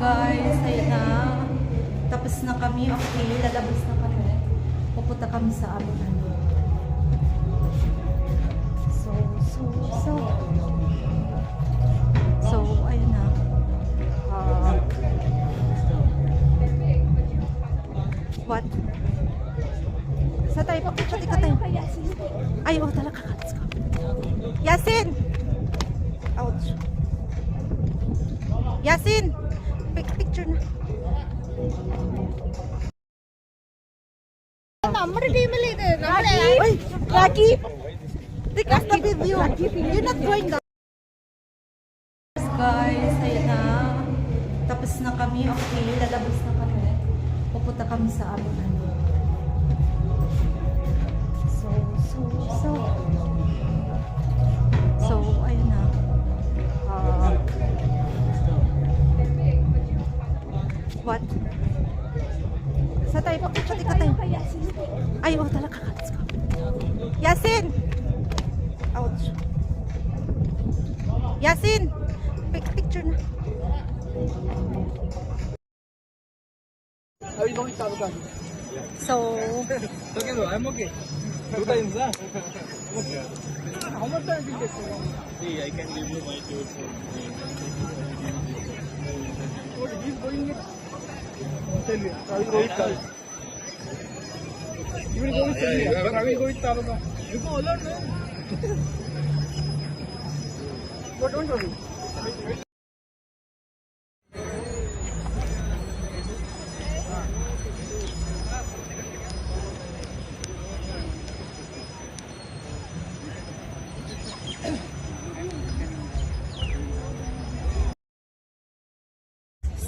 Guys, ayun na. Tapos na kami. Okay, lalabas na kami. Pupunta kami sa amin. So, ayun na. What? Sa tayo, pati ka tayo. Ay, oh, talaga. Let's go. Yasin! Ouch. Yasin! Picture na. Rocky! Take us the video. You're not going down. Guys, ayun na. Tapos na kami. Okay, lalabas na kami. Pupunta kami sa amin. So, ayun na. What? Sa tayo, pati ka tayo. Ay, oh, talaga. Let's go. Yasin! Ouch. Yasin! Picture na. So, Okay, no, I'm okay. 2 times, huh? How much time will it take? See, I can give you my tools. He's going it. Tell me, I will go with Tal. You will go with Tal. I will go with Tal. You go alone, no? But don't worry.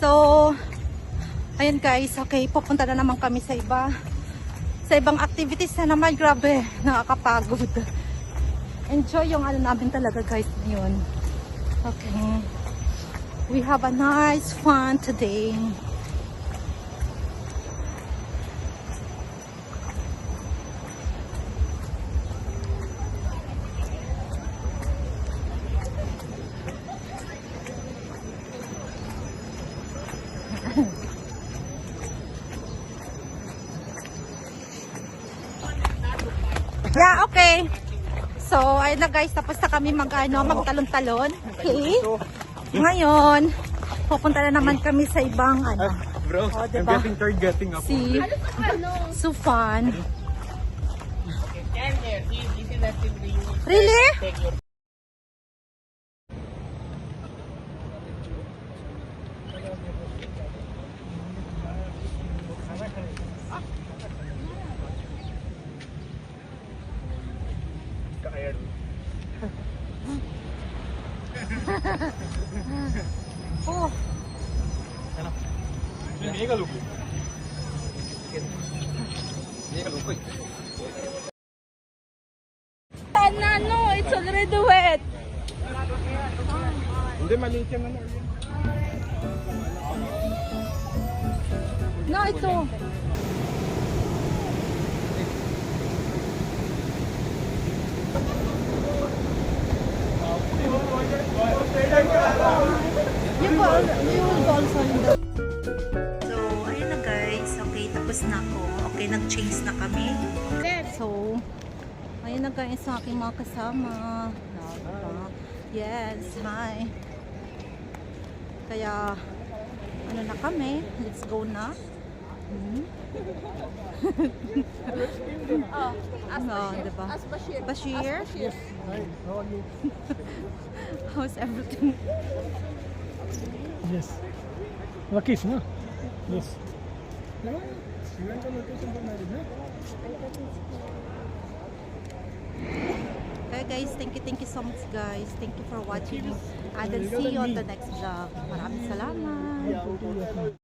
So, ayun guys, okay, pupunta na naman kami sa ibang activities na naman. Grabe, nakakapagod. Enjoy yung ano namin talaga guys ngayon. Okay. We have a nice fun today. Yeah, okay. So, ayun na guys, tapos na kami magtalon-talon. Okay. Ngayon, pupunta na naman kami sa ibang Bro, oh, diba? I'm getting tired getting up. Si Sufan. Really? Oh. No, it's already wet. Hindi, maliit yan ano. No, ito. So, ayun na guys. Okay, tapos na ako. Okay, nag-change na kami. So, ayun na guys sa aking mga kasama. Yes, hi. Kaya, ano na kami? Let's go na. Diba? Bashir? Yes. Hi, how are you? How's everything? Yes. Rakis, no? Yes. You went on vacation for marriage, no? Okay guys, thank you so much guys. Thank you for watching. I will see you on the next vlog. Maraming salamat.